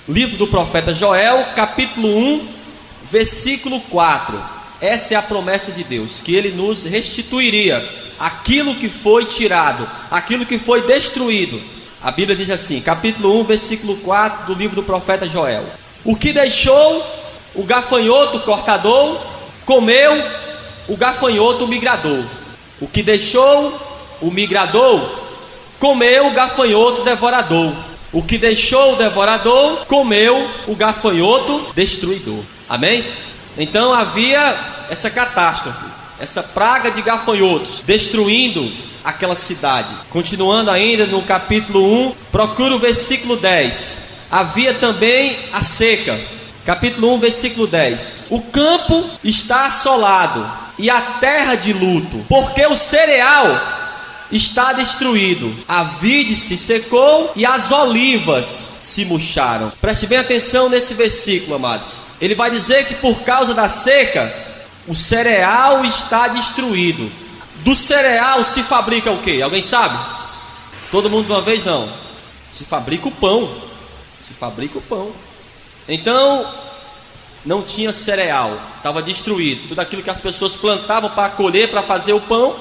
Livro do profeta Joel, capítulo 1, versículo 4. Essa é a promessa de Deus, que Ele nos restituiria aquilo que foi tirado, aquilo que foi destruído. A Bíblia diz assim, capítulo 1, versículo 4 do livro do profeta Joel: o que deixou o gafanhoto cortador, comeu o gafanhoto migrador. O que deixou o migrador, comeu o gafanhoto devorador. O que deixou o devorador, comeu o gafanhoto destruidor. Amém? Então havia essa catástrofe, essa praga de gafanhotos destruindo aquela cidade. Continuando ainda no capítulo 1, procura o versículo 10. Havia também a seca. Capítulo 1, versículo 10. O campo está assolado e a terra de luto, porque o cereal está destruído, a vide se secou e as olivas se murcharam. Preste bem atenção nesse versículo, amados. Ele vai dizer que por causa da seca, o cereal está destruído. Do cereal se fabrica o quê? Alguém sabe? Todo mundo de uma vez? Não. Se fabrica o pão. Se fabrica o pão. Então, não tinha cereal, estava destruído. Tudo aquilo que as pessoas plantavam para colher, para fazer o pão,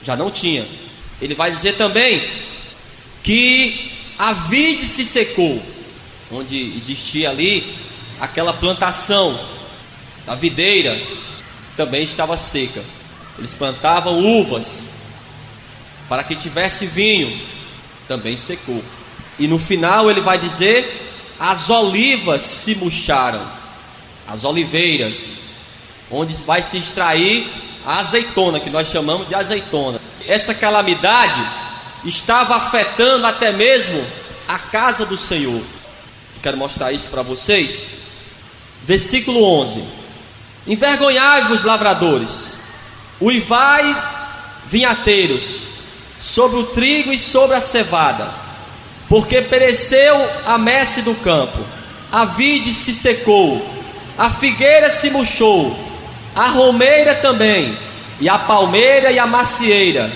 já não tinha. Ele vai dizer também que a vide se secou, onde existia ali aquela plantação da videira, também estava seca. Eles plantavam uvas para que tivesse vinho, também secou. E no final ele vai dizer: as olivas se murcharam, as oliveiras, onde vai se extrair a azeitona, que nós chamamos de azeitona. Essa calamidade estava afetando até mesmo a casa do Senhor. Quero mostrar isso para vocês. Versículo 11: envergonhai-vos, lavradores, uivai, vinhateiros, sobre o trigo e sobre a cevada, porque pereceu a messe do campo, a vide se secou, a figueira se murchou, a romeira também, e a palmeira e a macieira,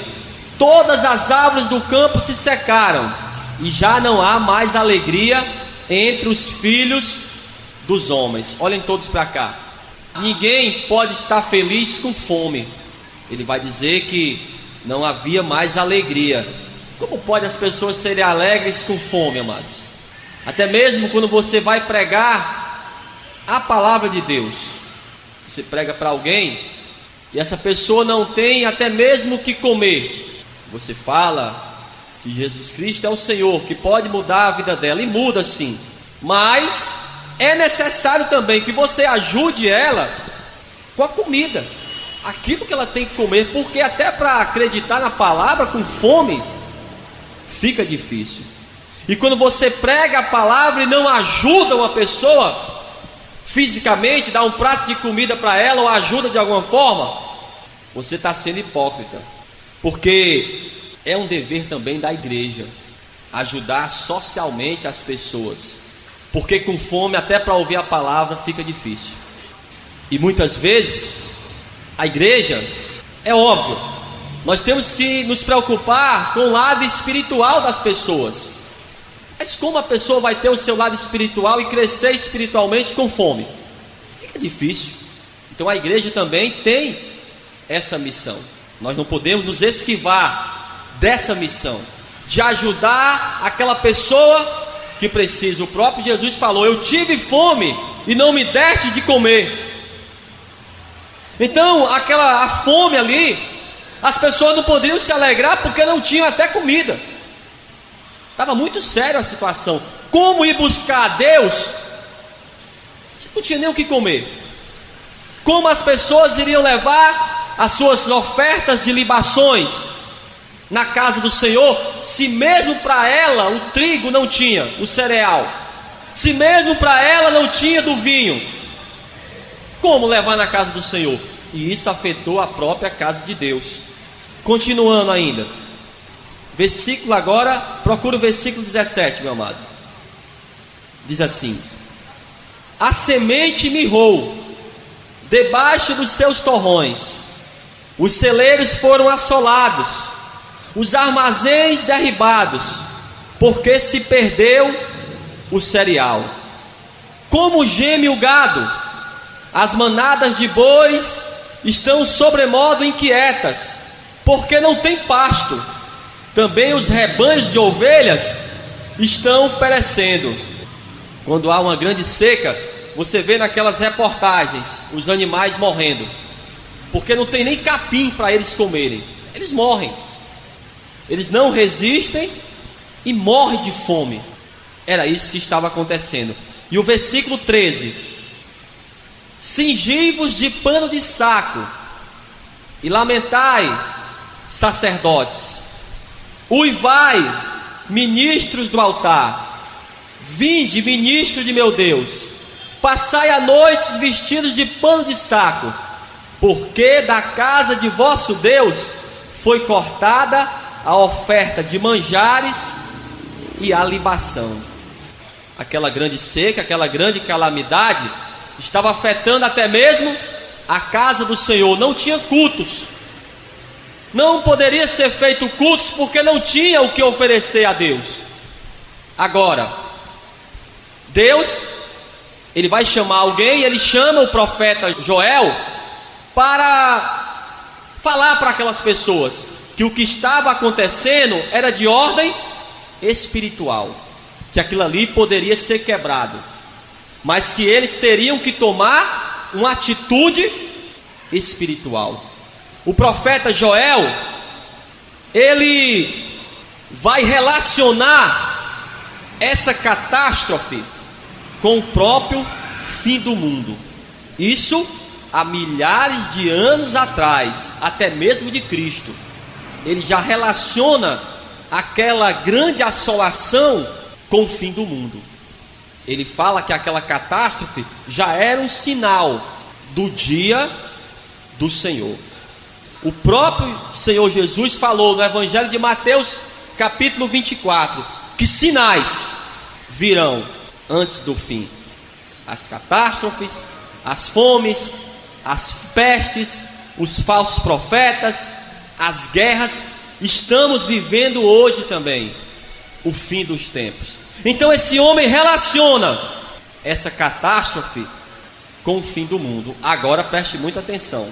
todas as árvores do campo se secaram, e já não há mais alegria entre os filhos dos homens. Olhem todos para cá. Ninguém pode estar feliz com fome. Ele vai dizer que não havia mais alegria. Como pode as pessoas serem alegres com fome, amados? Até mesmo quando você vai pregar a palavra de Deus, você prega para alguém e essa pessoa não tem até mesmo o que comer. Você fala que Jesus Cristo é o Senhor, que pode mudar a vida dela, e muda sim. Mas é necessário também que você ajude ela com a comida, aquilo que ela tem que comer, porque até para acreditar na palavra com fome fica difícil. E quando você prega a palavra e não ajuda uma pessoa fisicamente, dá um prato de comida para ela ou ajuda de alguma forma, você está sendo hipócrita. Porque é um dever também da igreja ajudar socialmente as pessoas, porque com fome até para ouvir a palavra fica difícil. E muitas vezes a igreja, é óbvio, nós temos que nos preocupar com o lado espiritual das pessoas. Mas como a pessoa vai ter o seu lado espiritual e crescer espiritualmente com fome? Fica difícil. Então a igreja também tem essa missão. Nós não podemos nos esquivar dessa missão, de ajudar aquela pessoa que precisa. O próprio Jesus falou: eu tive fome e não me deste de comer. Então a fome ali, as pessoas não poderiam se alegrar porque não tinham até comida. Estava muito séria a situação. Como ir buscar a Deus se não tinha nem o que comer? Como as pessoas iriam levar as suas ofertas de libações na casa do Senhor, se mesmo para ela o trigo não tinha, o cereal, se mesmo para ela não tinha do vinho? Como levar na casa do Senhor? E isso afetou a própria casa de Deus. Continuando ainda, versículo agora, procura o versículo 17, meu amado. Diz assim: a semente mirrou debaixo dos seus torrões, os celeiros foram assolados, os armazéns derribados, porque se perdeu o cereal. Como geme o gado, as manadas de bois estão sobremodo inquietas, porque não tem pasto. Também os rebanhos de ovelhas estão perecendo. Quando há uma grande seca, você vê naquelas reportagens os animais morrendo, porque não tem nem capim para eles comerem. Eles morrem, eles não resistem e morrem de fome. Era isso que estava acontecendo. E o versículo 13: cingi-vos de pano de saco e lamentai, sacerdotes, uivai, ministros do altar, vinde, ministro de meu Deus, passai a noite vestidos de pano de saco, porque da casa de vosso Deus foi cortada a oferta de manjares e a libação. Aquela grande seca, aquela grande calamidade estava afetando até mesmo a casa do Senhor. Não tinha cultos, não poderia ser feito cultos, porque não tinha o que oferecer a Deus. Agora, Deus, Ele vai chamar alguém, Ele chama o profeta Joel para falar para aquelas pessoas que o que estava acontecendo era de ordem espiritual, que aquilo ali poderia ser quebrado, mas que eles teriam que tomar uma atitude espiritual. O profeta Joel, ele vai relacionar essa catástrofe com o próprio fim do mundo. Isso há milhares de anos atrás, até mesmo de Cristo. Ele já relaciona aquela grande assolação com o fim do mundo. Ele fala que aquela catástrofe já era um sinal do dia do Senhor. O próprio Senhor Jesus falou no Evangelho de Mateus, capítulo 24, que sinais virão antes do fim: as catástrofes, as fomes, as pestes, os falsos profetas, as guerras. Estamos vivendo hoje também o fim dos tempos. Então esse homem relaciona essa catástrofe com o fim do mundo. Agora preste muita atenção.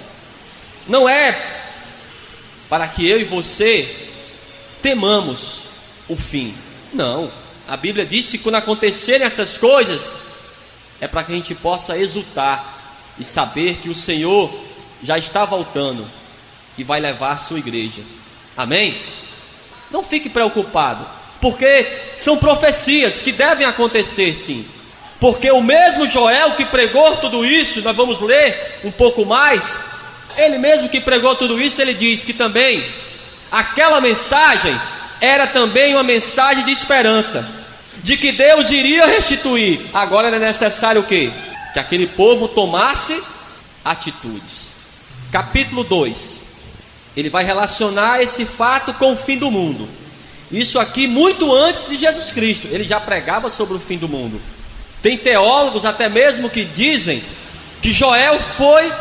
Não é para que eu e você temamos o fim. Não. A Bíblia diz que quando acontecerem essas coisas, é para que a gente possa exultar e saber que o Senhor já está voltando e vai levar a sua igreja. Amém? Não fique preocupado, porque são profecias que devem acontecer, sim. Porque o mesmo Joel que pregou tudo isso, nós vamos ler um pouco mais, ele mesmo que pregou tudo isso, ele diz que também aquela mensagem era também uma mensagem de esperança, de que Deus iria restituir. Agora era necessário o quê? Que aquele povo tomasse atitudes. Capítulo 2, ele vai relacionar esse fato com o fim do mundo. Isso aqui muito antes de Jesus Cristo. Ele já pregava sobre o fim do mundo. Tem teólogos até mesmo que dizem que Joel foi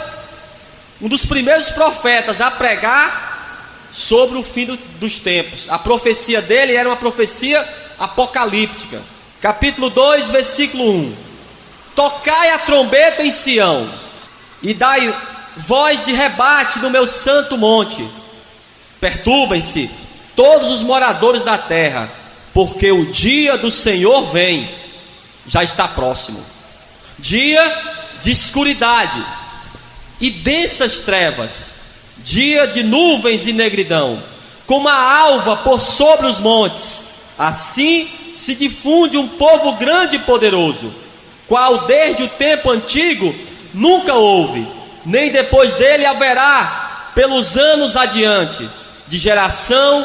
um dos primeiros profetas a pregar sobre o fim dos tempos. A profecia dele era uma profecia apocalíptica. Capítulo 2, versículo 1: tocai a trombeta em Sião, e dai voz de rebate no meu santo monte. Perturbem-se todos os moradores da terra, porque o dia do Senhor vem, já está próximo. Dia de escuridade e densas trevas, dia de nuvens e negridão, como a alva por sobre os montes. Assim se difunde um povo grande e poderoso, qual desde o tempo antigo nunca houve, nem depois dele haverá pelos anos adiante, de geração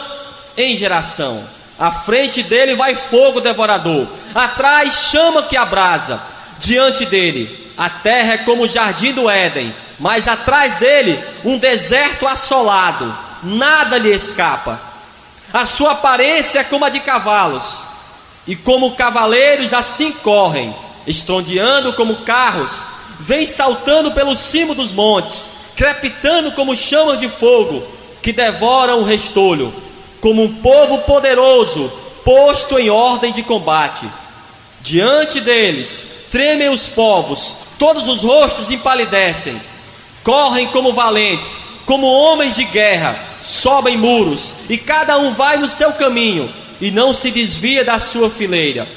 em geração. À frente dele vai fogo devorador, atrás chama que abrasa. Diante dele a terra é como o jardim do Éden, mas atrás dele um deserto assolado, nada lhe escapa. A sua aparência é como a de cavalos, e como cavaleiros assim correm, estrondeando como carros, vem saltando pelo cimo dos montes, crepitando como chamas de fogo que devoram o restolho, como um povo poderoso posto em ordem de combate. Diante deles tremem os povos, todos os rostos empalidecem, correm como valentes, como homens de guerra, sobem muros, e cada um vai no seu caminho, e não se desvia da sua fileira.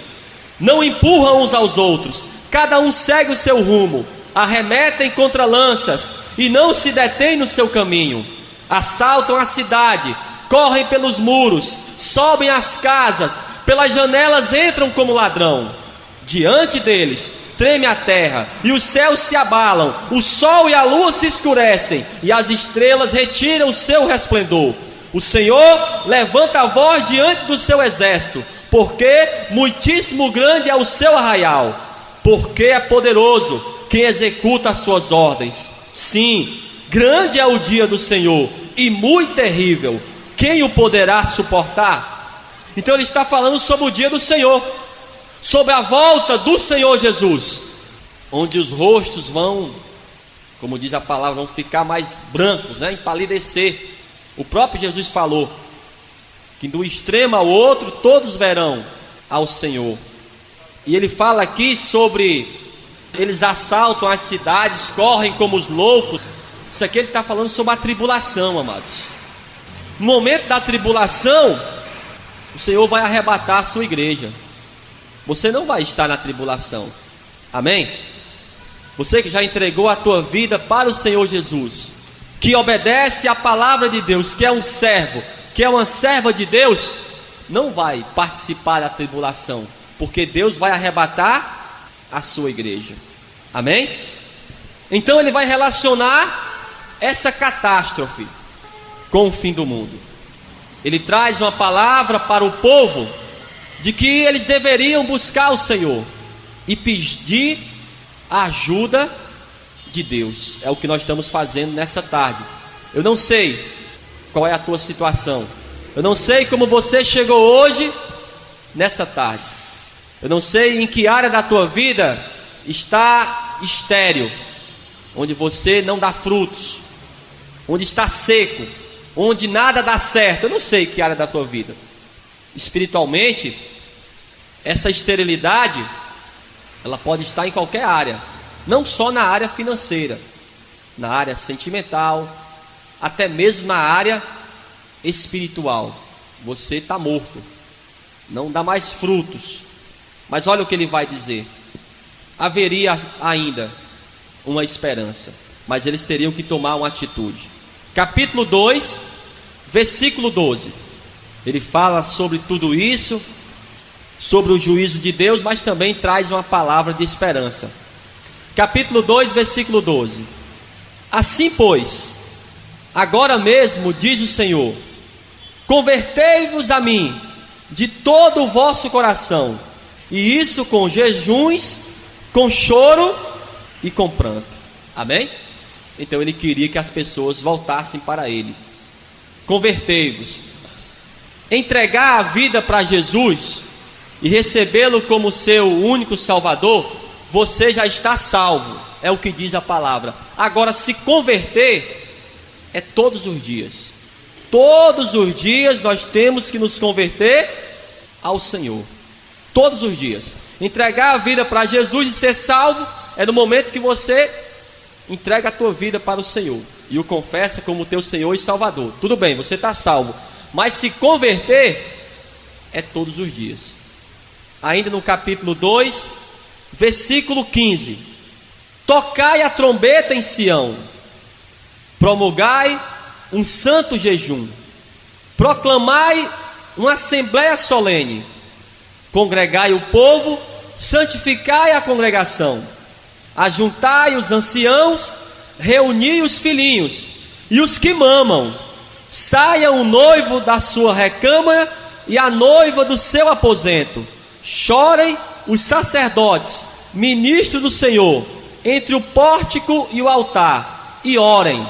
Não empurram uns aos outros, cada um segue o seu rumo, arremetem contra lanças, e não se detêm no seu caminho. Assaltam a cidade, correm pelos muros, sobem as casas, pelas janelas entram como ladrão. Diante deles treme a terra, e os céus se abalam, o sol e a lua se escurecem, e as estrelas retiram o seu resplendor. O Senhor levanta a voz diante do seu exército, porque muitíssimo grande é o seu arraial, porque é poderoso quem executa as suas ordens. Sim, grande é o dia do Senhor, e muito terrível, quem o poderá suportar? Então ele está falando sobre o dia do Senhor, sobre a volta do Senhor Jesus, onde os rostos vão, como diz a palavra, vão ficar mais brancos, empalidecer. O próprio Jesus falou que do extremo ao outro todos verão ao Senhor. E ele fala aqui sobre eles assaltam as cidades, correm como os loucos. Isso aqui ele está falando sobre a tribulação, amados. No momento da tribulação, o Senhor vai arrebatar a sua igreja. Você não vai estar na tribulação. Amém? Você que já entregou a tua vida para o Senhor Jesus, que obedece à palavra de Deus, que é um servo, que é uma serva de Deus, não vai participar da tribulação, porque Deus vai arrebatar a sua igreja. Amém? Então ele vai relacionar essa catástrofe com o fim do mundo. Ele traz uma palavra para o povo de que eles deveriam buscar o Senhor e pedir a ajuda de Deus. É o que nós estamos fazendo nessa tarde. Eu não sei qual é a tua situação, eu não sei como você chegou hoje nessa tarde, eu não sei em que área da tua vida está estéril, onde você não dá frutos, onde está seco, onde nada dá certo. Eu não sei que área da tua vida. Espiritualmente, essa esterilidade, ela pode estar em qualquer área, não só na área financeira, na área sentimental, até mesmo na área espiritual. Você está morto, não dá mais frutos. Mas olha o que ele vai dizer: haveria ainda uma esperança, mas eles teriam que tomar uma atitude. Capítulo 2, versículo 12. Ele fala sobre tudo isso, sobre o juízo de Deus, mas também traz uma palavra de esperança. Capítulo 2, versículo 12. Assim pois, agora mesmo diz o Senhor, convertei-vos a mim de todo o vosso coração, e isso com jejuns, com choro e com pranto. Amém? Então ele queria que as pessoas voltassem para ele. Convertei-vos. Entregar a vida para Jesus e recebê-lo como seu único Salvador, você já está salvo, é o que diz a palavra. Agora, se converter é todos os dias. Todos os dias nós temos que nos converter ao Senhor. Todos os dias. Entregar a vida para Jesus e ser salvo é no momento que você entrega a tua vida para o Senhor e o confessa como teu Senhor e Salvador. Tudo bem, você está salvo, mas se converter é todos os dias. Ainda no capítulo 2, versículo 15: tocai a trombeta em Sião, promulgai um santo jejum, proclamai uma assembleia solene, congregai o povo, santificai a congregação, ajuntai os anciãos, reuni os filhinhos e os que mamam. Saia o noivo da sua recâmara e a noiva do seu aposento. Chorem os sacerdotes, ministros do Senhor, entre o pórtico e o altar, e orem.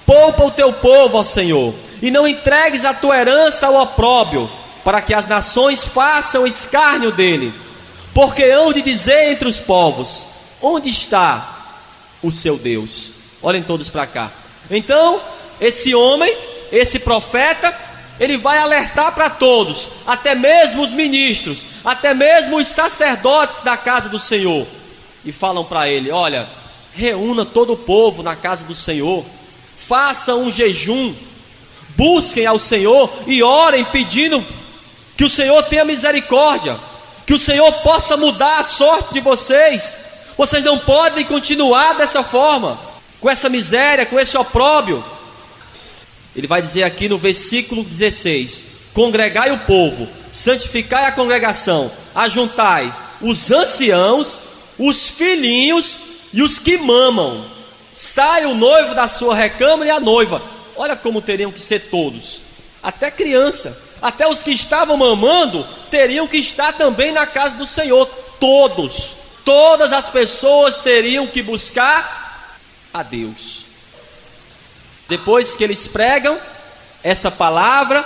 Poupa o teu povo, ó Senhor, e não entregues a tua herança ao opróbrio, para que as nações façam escárnio dele. Porque hão de dizer entre os povos: onde está o seu Deus? Olhem todos para cá. Então, esse homem, esse profeta, Ele vai alertar para todos, até mesmo os ministros, até mesmo os sacerdotes da casa do Senhor, e falam para ele: olha, reúna todo o povo na casa do Senhor, façam um jejum, busquem ao Senhor e orem pedindo que o Senhor tenha misericórdia, que o Senhor possa mudar a sorte de vocês. Vocês não podem continuar dessa forma, com essa miséria, com esse opróbrio. Ele vai dizer aqui no versículo 16: congregai o povo, santificai a congregação, ajuntai os anciãos, os filhinhos e os que mamam. Sai o noivo da sua recâmara e a noiva. Olha como teriam que ser todos, até criança, até os que estavam mamando teriam que estar também na casa do Senhor. Todas as pessoas teriam que buscar a Deus. Depois que eles pregam essa palavra,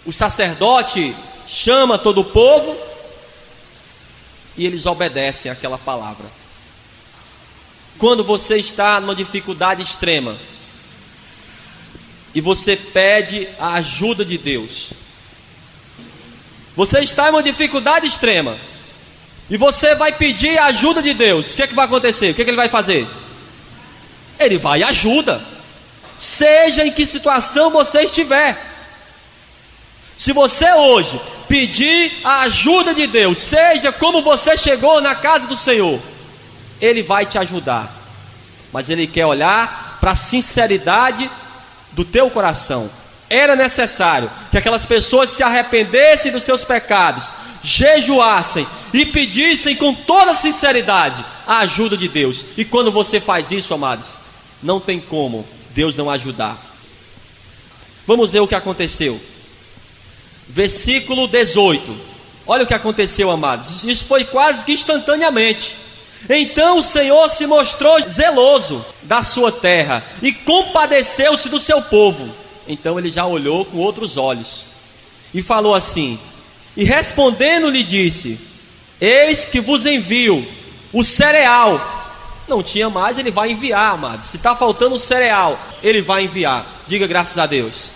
o sacerdote chama todo o povo e eles obedecem àquela palavra. Quando você está numa dificuldade extrema e você pede a ajuda de Deus, você está em uma dificuldade extrema e você vai pedir a ajuda de Deus, o que é que vai acontecer? O que é que Ele vai fazer? Ele vai ajuda, seja em que situação você estiver. Se você hoje pedir a ajuda de Deus, seja como você chegou na casa do Senhor, Ele vai te ajudar, mas Ele quer olhar para a sinceridade do teu coração. Era necessário que aquelas pessoas se arrependessem dos seus pecados, jejuassem e pedissem com toda sinceridade a ajuda de Deus. E quando você faz isso, amados, não tem como Deus não ajudar. Vamos ver o que aconteceu. Versículo 18. Olha o que aconteceu, amados. Isso foi quase que instantaneamente. Então o Senhor se mostrou zeloso da sua terra e compadeceu-se do seu povo. Então ele já olhou com outros olhos e falou assim: e respondendo lhe disse: eis que vos envio o cereal. Não tinha mais, ele vai enviar, amados. Se está faltando o cereal, ele vai enviar. Diga graças a Deus.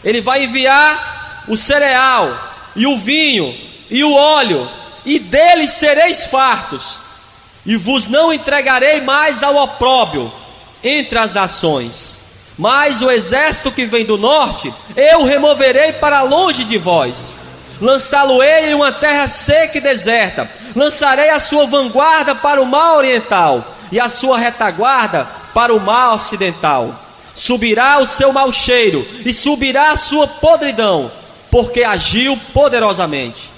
Ele vai enviar o cereal e o vinho e o óleo, e deles sereis fartos, e vos não entregarei mais ao opróbrio entre as nações. Mas o exército que vem do norte eu removerei para longe de vós, lançá-lo-ei em uma terra seca e deserta. Lançarei a sua vanguarda para o mar oriental e a sua retaguarda para o mar ocidental. Subirá o seu mau cheiro e subirá a sua podridão, porque agiu poderosamente.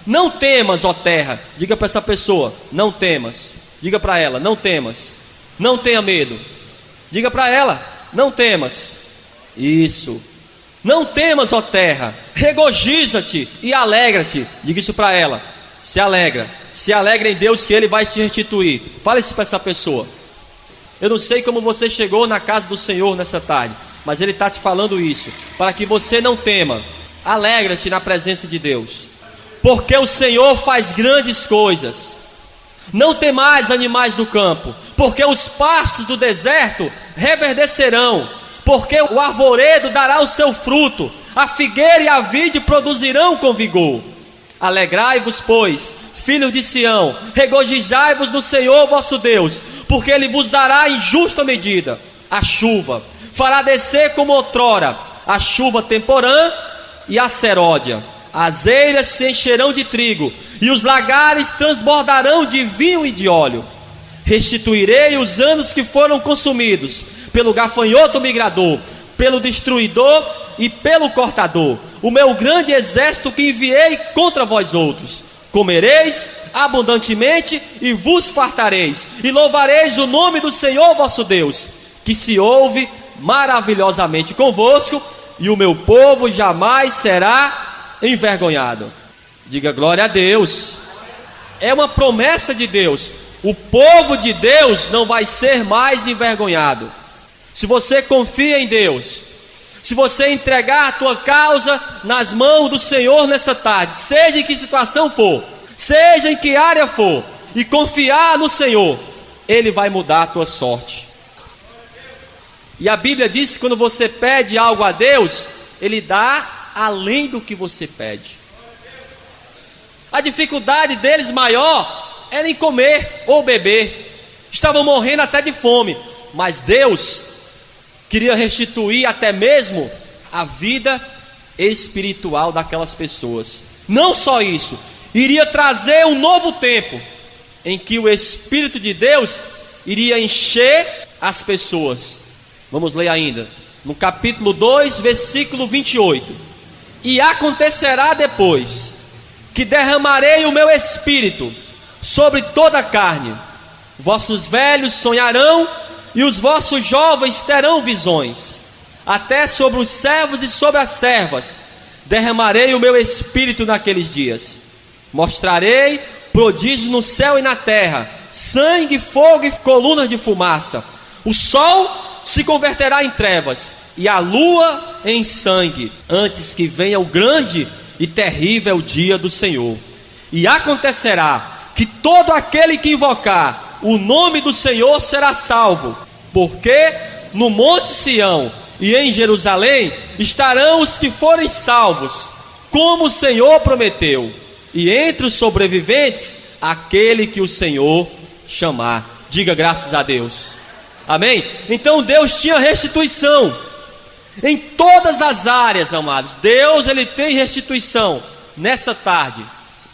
Não temas, ó terra. Diga para essa pessoa: não temas. Diga para ela: não temas. Não tenha medo. Diga para ela: não temas. Isso. Não temas, ó terra. Regozija-te e alegra-te. Diga isso para ela. Se alegra. Se alegra em Deus, que Ele vai te restituir. Fale isso para essa pessoa. Eu não sei como você chegou na casa do Senhor nessa tarde, mas Ele está te falando isso, para que você não tema. Alegra-te na presença de Deus, porque o Senhor faz grandes coisas. Não temais, animais do campo, porque os pastos do deserto reverdecerão, porque o arvoredo dará o seu fruto, a figueira e a vide produzirão com vigor. Alegrai-vos, pois, filhos de Sião, regozijai-vos no Senhor vosso Deus, porque Ele vos dará em justa medida a chuva, fará descer como outrora a chuva temporã e a seródia. As eiras se encherão de trigo e os lagares transbordarão de vinho e de óleo. Restituirei os anos que foram consumidos pelo gafanhoto migrador, pelo destruidor e pelo cortador, o meu grande exército que enviei contra vós outros. Comereis abundantemente e vos fartareis, e louvareis o nome do Senhor vosso Deus, que se ouve maravilhosamente convosco, e o meu povo jamais será envergonhado. Diga glória a Deus. É uma promessa de Deus. O povo de Deus não vai ser mais envergonhado. Se você confia em Deus, se você entregar a tua causa nas mãos do Senhor nessa tarde, seja em que situação for, seja em que área for, e confiar no Senhor, Ele vai mudar a tua sorte. E a Bíblia diz que quando você pede algo a Deus, Ele dá além do que você pede. A dificuldade deles maior era em comer ou beber. Estavam morrendo até de fome. Mas Deus queria restituir até mesmo a vida espiritual daquelas pessoas. Não só isso, iria trazer um novo tempo em que o Espírito de Deus iria encher as pessoas. Vamos ler ainda, no capítulo 2, versículo 28. E acontecerá depois que derramarei o meu Espírito sobre toda a carne. Vossos velhos sonharão e os vossos jovens terão visões. Até sobre os servos e sobre as servas derramarei o meu Espírito naqueles dias. Mostrarei prodígios no céu e na terra, sangue, fogo e colunas de fumaça. O sol se converterá em trevas e a lua em sangue, antes que venha o grande e terrível dia do Senhor. E acontecerá que todo aquele que invocar o nome do Senhor será salvo, porque no monte Sião e em Jerusalém estarão os que forem salvos, como o Senhor prometeu, e entre os sobreviventes aquele que o Senhor chamar. Diga graças a Deus. Amém? Então Deus tinha restituição em todas as áreas, amados. Deus, Ele tem restituição nessa tarde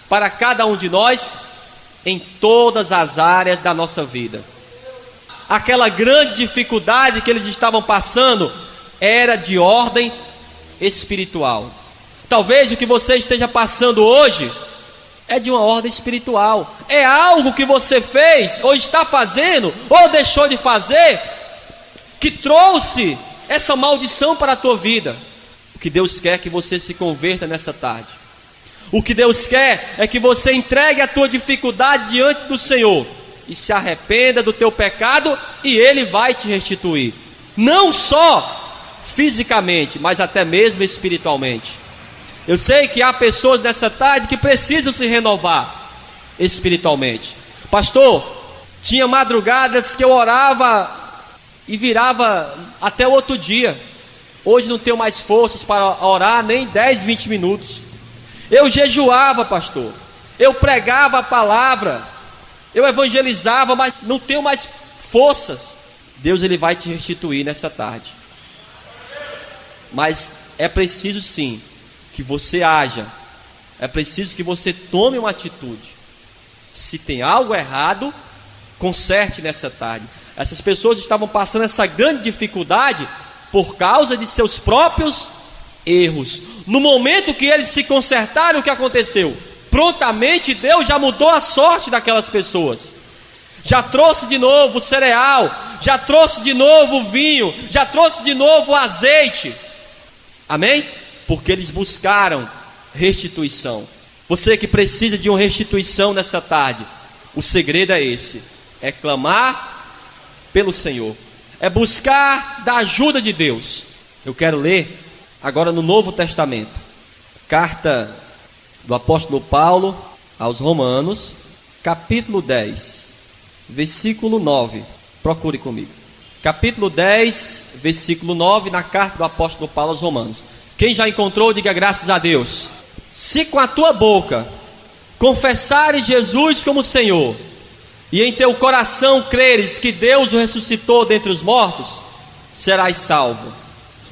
para cada um de nós, em todas as áreas da nossa vida. Aquela grande dificuldade que eles estavam passando era de ordem espiritual. Talvez o que você esteja passando hoje é de uma ordem espiritual. É algo que você fez, ou está fazendo, ou deixou de fazer, que trouxe essa maldição para a tua vida. O que Deus quer é que você se converta nessa tarde. O que Deus quer é que você entregue a tua dificuldade diante do Senhor e se arrependa do teu pecado, e Ele vai te restituir. Não só fisicamente, mas até mesmo espiritualmente. Eu sei que há pessoas nessa tarde que precisam se renovar espiritualmente. Pastor, tinha madrugadas que eu orava e virava até o outro dia. Hoje não tenho mais forças para orar nem 10, 20 minutos. Eu jejuava, pastor. Eu pregava a palavra. Eu evangelizava, mas não tenho mais forças. Deus, Ele vai te restituir nessa tarde. Mas é preciso sim que você haja. É preciso que você tome uma atitude. Se tem algo errado, conserte nessa tarde. Essas pessoas estavam passando essa grande dificuldade por causa de seus próprios erros. No momento que eles se consertaram, o que aconteceu? Prontamente Deus já mudou a sorte daquelas pessoas. Já trouxe de novo o cereal, já trouxe de novo o vinho, já trouxe de novo o azeite. Amém? Porque eles buscaram restituição. Você que precisa de uma restituição nessa tarde, o segredo é esse: é clamar pelo Senhor, é buscar da ajuda de Deus. Eu quero ler agora no Novo Testamento, carta do apóstolo Paulo aos Romanos, capítulo 10, versículo 9. Procure comigo. Capítulo 10, versículo 9, na carta do apóstolo Paulo aos Romanos. Quem já encontrou, diga graças a Deus. Se com a tua boca confessares Jesus como Senhor, e em teu coração creres que Deus o ressuscitou dentre os mortos, serás salvo.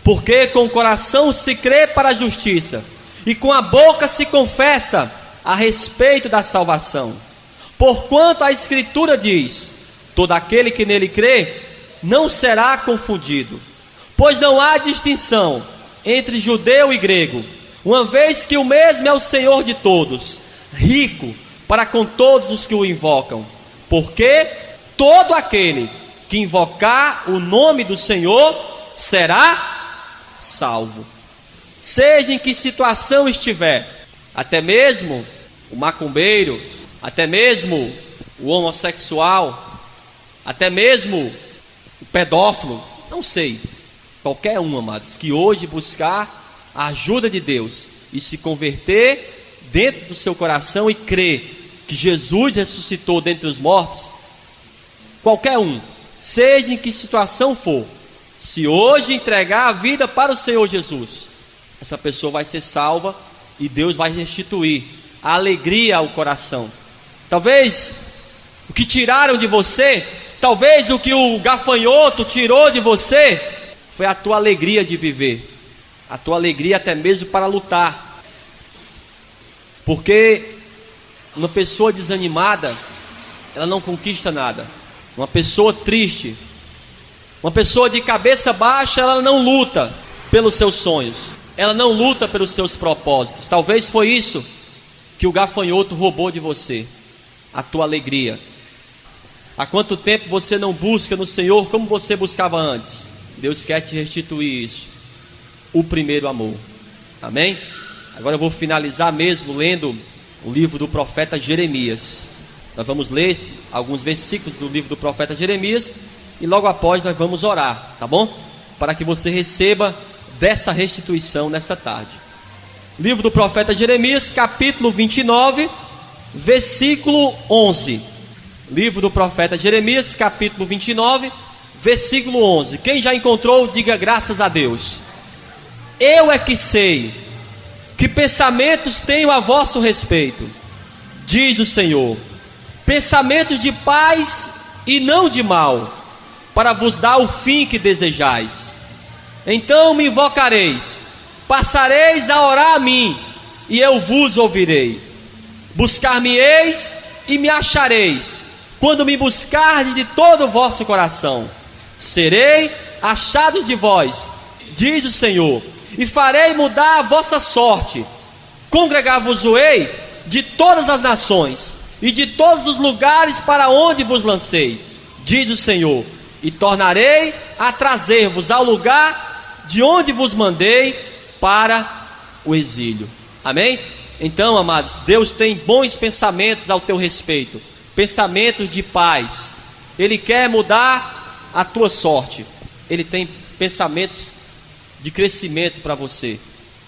Porque com o coração se crê para a justiça, e com a boca se confessa a respeito da salvação. Porquanto a Escritura diz: todo aquele que nele crê não será confundido. Pois não há distinção entre judeu e grego, uma vez que o mesmo é o Senhor de todos, rico para com todos os que o invocam. Porque todo aquele que invocar o nome do Senhor será salvo. Seja em que situação estiver, até mesmo o macumbeiro, até mesmo o homossexual, até mesmo o pedófilo, não sei, qualquer um, amados, que hoje buscar a ajuda de Deus e se converter dentro do seu coração e crer que Jesus ressuscitou dentre os mortos, qualquer um, seja em que situação for, se hoje entregar a vida para o Senhor Jesus, essa pessoa vai ser salva e Deus vai restituir a alegria ao coração. Talvez o que tiraram de você, talvez o que o gafanhoto tirou de você, foi a tua alegria de viver, a tua alegria até mesmo para lutar. Porque uma pessoa desanimada, ela não conquista nada. Uma pessoa triste, uma pessoa de cabeça baixa, ela não luta pelos seus sonhos, ela não luta pelos seus propósitos. Talvez foi isso que o gafanhoto roubou de você, a tua alegria. Há quanto tempo você não busca no Senhor como você buscava antes? Deus quer te restituir isso, o primeiro amor. Amém? Agora eu vou finalizar mesmo lendo o livro do profeta Jeremias. Nós vamos ler alguns versículos do livro do profeta Jeremias e logo após nós vamos orar, tá bom? Para que você receba dessa restituição nessa tarde. Livro do profeta Jeremias, capítulo 29, versículo 11. Livro do profeta Jeremias, capítulo 29, versículo 11. Quem já encontrou, diga graças a Deus. Eu é que sei que pensamentos tenho a vosso respeito, diz o Senhor, pensamentos de paz e não de mal, para vos dar o fim que desejais. Então me invocareis, passareis a orar a mim, e eu vos ouvirei. Buscar-me-eis e me achareis, quando me buscardes de todo o vosso coração. Serei achados de vós, diz o Senhor, e farei mudar a vossa sorte. Congregar-vos-ei de todas as nações e de todos os lugares para onde vos lancei, diz o Senhor, e tornarei a trazer-vos ao lugar de onde vos mandei para o exílio. Amém? Então, amados, Deus tem bons pensamentos ao teu respeito, pensamentos de paz. Ele quer mudar a tua sorte. Ele tem pensamentos de crescimento para você,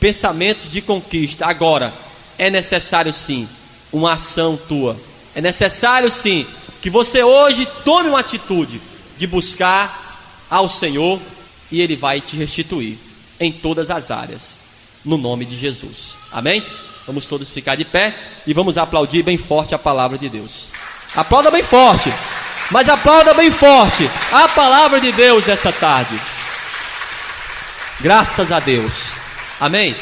pensamentos de conquista. Agora, é necessário sim uma ação tua. É necessário sim que você hoje tome uma atitude de buscar ao Senhor, e Ele vai te restituir em todas as áreas, no nome de Jesus. Amém? Vamos todos ficar de pé e vamos aplaudir bem forte a palavra de Deus. Aplauda bem forte, mas aplauda bem forte a palavra de Deus nessa tarde. Graças a Deus. Amém?